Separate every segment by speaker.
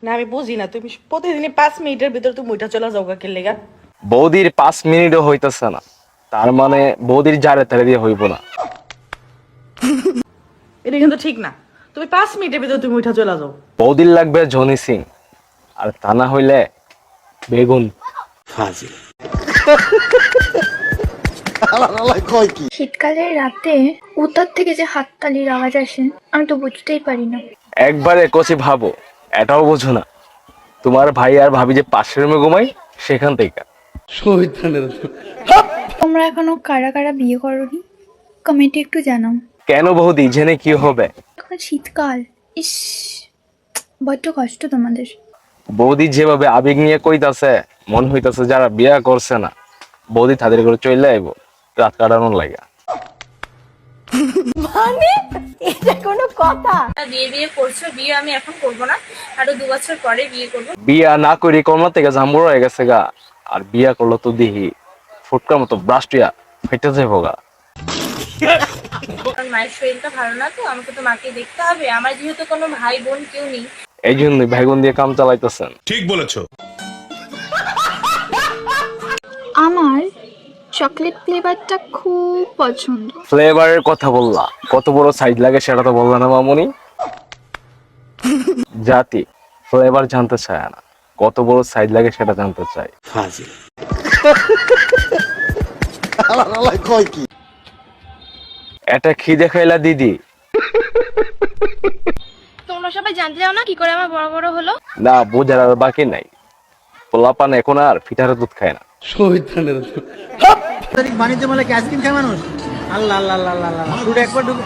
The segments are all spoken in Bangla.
Speaker 1: না আমি বুঝি না, তুমি প্রতিদিনই 5 মিনিটের ভিতর তুমি ওইটা চলে যাও কাকে লেগা।
Speaker 2: বৌদির 5 মিনিটও হইতেছে না, তার মানে বৌদির জারে তারে দিয়ে হইব না।
Speaker 1: এটা কিন্তু ঠিক না, তুমি 5 মিনিটের ভিতর তুমি ওইটা চলে যাও।
Speaker 2: বৌদির লাগবে জনি সিং, আর তা না হইলে বেগুন।
Speaker 3: শীতকালের রাতে উত্তর থেকে যে হাততালির আওয়াজ আসে আমি তো বুঝতেই পারি না।
Speaker 2: একবারে কচি ভাবো, এটাও বোঝো না তোমার ভাই আর ভাবি যে পাশের রুমে ঘুমাই সেখান থেকে।
Speaker 3: তোমরা এখনো কারা কারা বিয়ে করোনি কমেন্টে একটু জানাও।
Speaker 2: কেন বৌদি, জেনে কি হবে?
Speaker 3: এখন শীতকাল, ইস বড্ড কষ্ট তোমাদের।
Speaker 2: বৌদি যেভাবে আবেগ নিয়ে কইতাছে মন হইতাছে যারা বিয়া করছে না বৌদি তাদের করে চলে আইব রাত কাটানোর লাগা।
Speaker 4: এটা কোনো কথা?
Speaker 5: বিয়ে করছো, বিয়ে আমি এখন করবো না, আরো 2 বছর পরে বিয়ে করবো।
Speaker 2: বিয়া না করি কমলা থেকে জাম্বুর হয়ে গেছে গা, আর বিয়া করলো তো দিহি ফুটকার মতো ব্রাস্টিয়া ফেটে যাবো গা।
Speaker 5: কারণ মায়ের শরীরটা ভালো না, তো আমাকে তো মাকে দেখতে হবে। আমার যেহেতু কোনো ভাই বোন কেউ নেই।
Speaker 2: এই জন্যই ভাইগুন দিয়ে কাম চালাইতেছেন।
Speaker 6: ঠিক বলেছো।
Speaker 3: আমার চকলেট ফ্লেভারটা খুব পছন্দ।
Speaker 2: ফ্লেভারের কথা বললা, কত বড় সাইজ লাগে সেটা তো বললা না মামুনি। জাতি ফ্লেভার জানতে চায় না, কত বড় সাইজ লাগে সেটা জানতে চায়। এটা খিদে খাইলা দিদি?
Speaker 5: তোমরা সবাই জানতে চাও না কি করে আমার বড় বড় হলো?
Speaker 2: না, বোঝার আর বাকি নাই। পোলাপান এখন আর ফিটারে দুধ খায় না।
Speaker 7: বাণিজ্য মেলা কি আইসক্রিম খায় মানুষ? আল্লাহ আল্লাহ আল্লাহ আল্লাহ দুটো একবার ঢুকে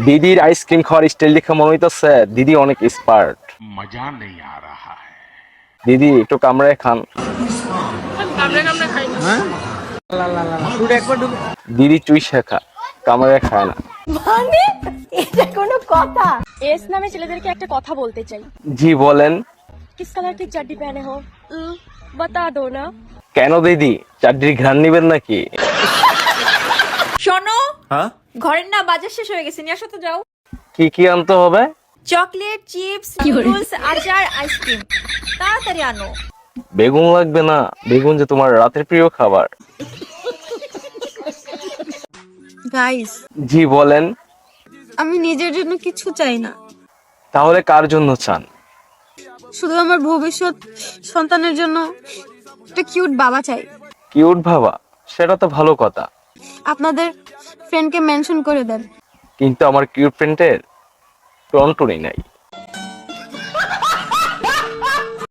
Speaker 2: দিদির আইসক্রিম খাওয়ার স্টাইল দেখে মনে হইতেছে দিদি অনেক স্পার্ট।
Speaker 6: মজা নেই আ রাহা হ্যায়।
Speaker 2: দিদি একটু কামড়ায় খান।
Speaker 5: কামড়ে কামড়ে খাই না।
Speaker 7: হ্যাঁ আল্লাহ আল্লাহ আল্লাহ দুটো একবার ঢুকে
Speaker 2: দিদি চুই শেখা, কামড়ায় খায় না।
Speaker 4: মানে এটা কোনো কথা?
Speaker 8: एस नामे ছেলেদেরকে একটা কথা বলতে চাই।
Speaker 2: জি বলেন।
Speaker 8: किस कलर की चड्डी पहने हो बता दो ना।
Speaker 2: কেন দিদি, চাকরির ঘ্রাণ নিবেন নাকি?
Speaker 4: শোনো, ঘরের না বাজার শেষ হয়ে গেছে, নিয়ে আসো তো যাও।
Speaker 2: কি কি আনতে হবে?
Speaker 4: চকলেট, চিপস, নুডলস, আচার, আইসক্রিম, তাড়াতাড়ি আনো।
Speaker 2: বেগুন লাগবে না? বেগুন যে তোমার রাতের প্রিয় খাবার।
Speaker 4: গাইস,
Speaker 2: জি বলেন।
Speaker 4: আমি নিজের জন্য কিছু চাই না,
Speaker 2: তাহলে কার জন্য চান?
Speaker 4: শুধু আমার ভবিষ্যৎ সন্তানের জন্য একটা কিউট বাবা চাই।
Speaker 2: কিউট ভাবা, সেটা তো ভালো কথা,
Speaker 4: আপনাদের ফ্রেন্ডকে মেনশন করে দেন।
Speaker 2: কিন্তু আমার কিউট ফ্রেন্ডের টনটনি নাই।